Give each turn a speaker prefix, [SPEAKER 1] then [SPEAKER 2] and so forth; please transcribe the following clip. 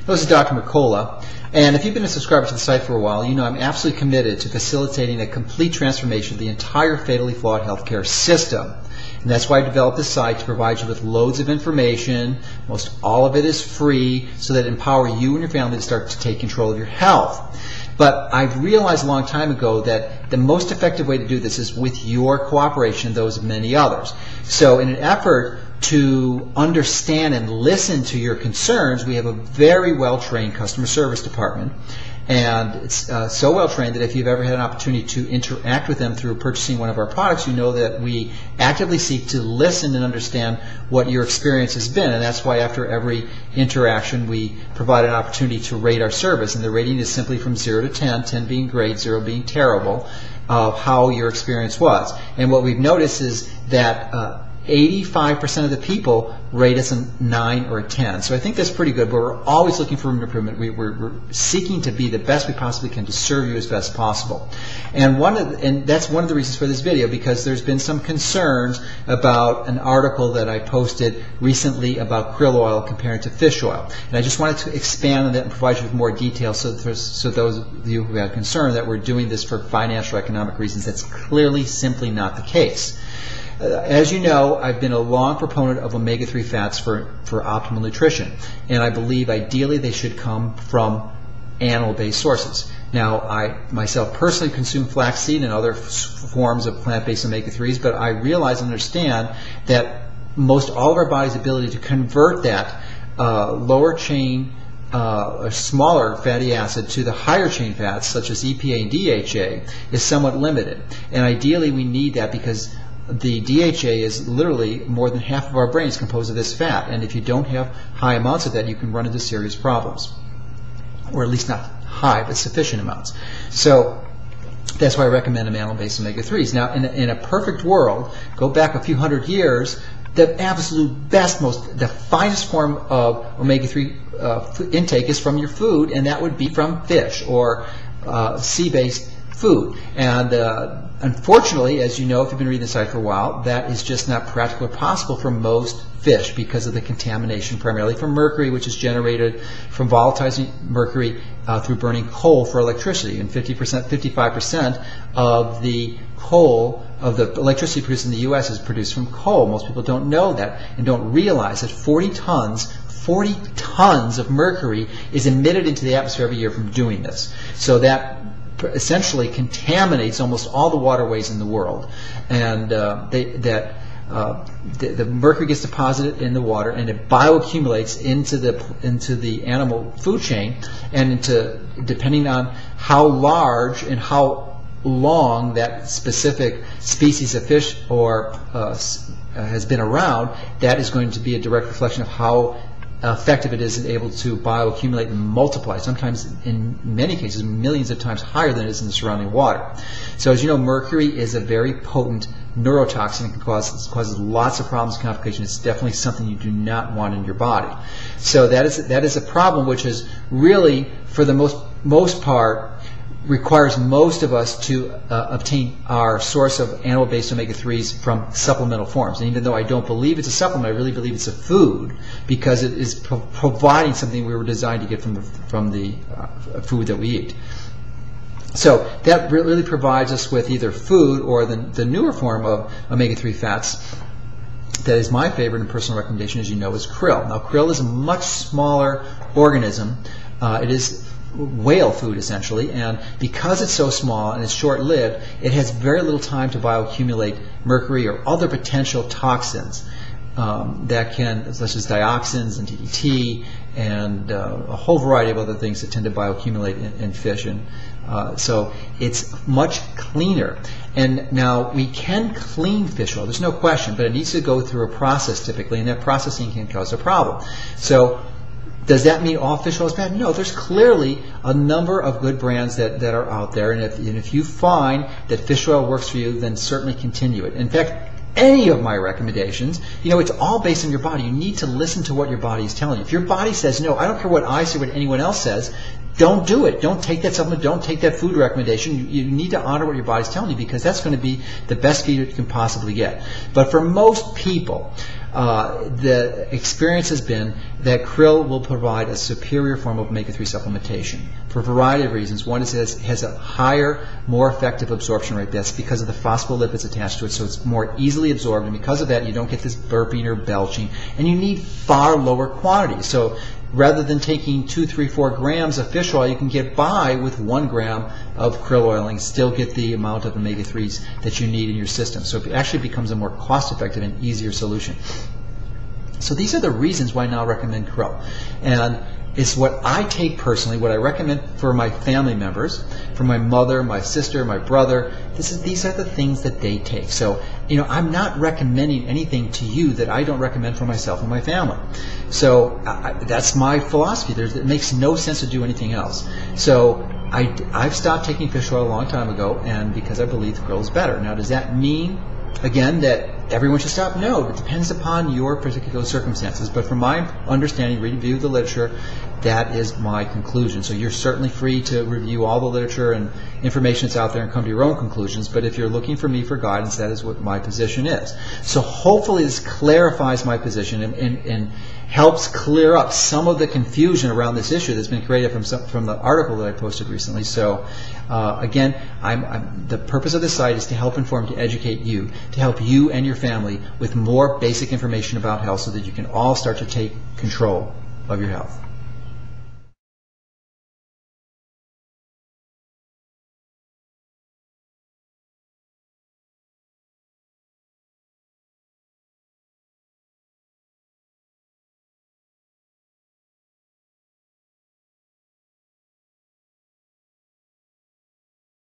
[SPEAKER 1] This is Dr. Mercola, and if you've been a subscriber to the site for a while, you know I'm absolutely committed to facilitating a complete transformation of the entire fatally flawed healthcare system. And that's why I developed this site to provide you with loads of information. Most all of it is free, so that it empower you and your family to start to take control of your health. But I've realized a long time ago that the most effective way to do this is with your cooperation and those of many others. So in an effort to understand and listen to your concerns, we have a very well-trained customer service department. And it's so well-trained that if you've ever had an opportunity to interact with them through purchasing one of our products, you know that we actively seek to listen and understand what your experience has been. And that's why after every interaction, we provide an opportunity to rate our service. And the rating is simply from 0 to 10, 10 being great, 0 being terrible, of how your experience was. And what we've noticed is that 85% of the people rate us a 9 or a 10. So I think that's pretty good, but we're always looking for room for improvement. We're seeking to be the best we possibly can to serve you as best possible. And that's one of the reasons for this video, because there's been some concerns about an article that I posted recently about krill oil compared to fish oil. And I just wanted to expand on that and provide you with more details so those of you who have concern that we're doing this for financial or economic reasons, that's clearly simply not the case. As you know, I've been a long proponent of omega-3 fats for optimal nutrition, and I believe ideally they should come from animal-based sources. Now, I myself personally consume flaxseed and other forms of plant-based omega-3s, but I realize and understand that most all of our body's ability to convert that lower chain a smaller fatty acid to the higher chain fats, such as EPA and DHA, is somewhat limited. And ideally we need that because the DHA is literally more than half of our brain is composed of this fat, and if you don't have high amounts of that, you can run into serious problems, or at least not high, but sufficient amounts. So that's why I recommend animal-based omega-3s. Now, in a perfect world, go back a few hundred years, the absolute best, the finest form of omega-3 intake is from your food, and that would be from fish or sea-based food. And unfortunately, as you know, if you've been reading the site for a while, that is just not practical or possible for most fish because of the contamination, primarily from mercury, which is generated from volatilizing mercury through burning coal for electricity. And 55% of the coal, of the electricity produced in the U.S. is produced from coal. Most people don't know that and don't realize that 40 tons of mercury is emitted into the atmosphere every year from doing this. So that essentially contaminates almost all the waterways in the world, and the mercury gets deposited in the water, and it bioaccumulates into the animal food chain, and depending on how large and how long that specific species of fish has been around, that is going to be a direct reflection of how effective it is able to bioaccumulate and multiply, sometimes in many cases millions of times higher than it is in the surrounding water. So as you know, mercury is a very potent neurotoxin. It can causes lots of problems and complications. It's definitely something you do not want in your body. So that is a problem which is really, for the most part, requires most of us to obtain our source of animal-based omega-3s from supplemental forms. And even though I don't believe it's a supplement, I really believe it's a food, because it is providing something we were designed to get from the food that we eat. So that really provides us with either food or the newer form of omega-3 fats. That is my favorite and personal recommendation, as you know, is krill. Now, krill is a much smaller organism. It is whale food, essentially, and because it's so small and it's short-lived, it has very little time to bioaccumulate mercury or other potential toxins such as dioxins and DDT and a whole variety of other things that tend to bioaccumulate in fish. And so it's much cleaner. And now we can clean fish oil, there's no question, but it needs to go through a process typically, and that processing can cause a problem. So does that mean all fish oil is bad? No, there's clearly a number of good brands that are out there, and if you find that fish oil works for you, then certainly continue it. In fact, any of my recommendations, it's all based on your body. You need to listen to what your body is telling you. If your body says, no, I don't care what I say, what anyone else says, don't do it. Don't take that supplement. Don't take that food recommendation. You need to honor what your body's telling you, because that's going to be the best feed you can possibly get. But for most people, the experience has been that krill will provide a superior form of omega-3 supplementation for a variety of reasons. One is it has a higher, more effective absorption rate. That's because of the phospholipids attached to it, so it's more easily absorbed, and because of that, you don't get this burping or belching, and you need far lower quantities. So rather than taking 2, 3, 4 grams of fish oil, you can get by with 1 gram of krill oil and still get the amount of omega-3s that you need in your system. So it actually becomes a more cost-effective and easier solution. So these are the reasons why I now recommend krill. And it's what I take personally, what I recommend for my family members, for my mother, my sister, my brother. These are the things that they take. So, I'm not recommending anything to you that I don't recommend for myself and my family. So that's my philosophy. It makes no sense to do anything else. So I've stopped taking fish oil a long time ago, and because I believe krill is better. Now, does that mean, again, that everyone should stop? No, it depends upon your particular circumstances. But from my understanding, review the literature, that is my conclusion. So you're certainly free to review all the literature and information that's out there and come to your own conclusions. But if you're looking for me for guidance, that is what my position is. So hopefully this clarifies my position and helps clear up some of the confusion around this issue that's been created from the article that I posted recently. So again, the purpose of this site is to help inform, to educate you, to help you and your family with more basic information about health so that you can all start to take control of your health.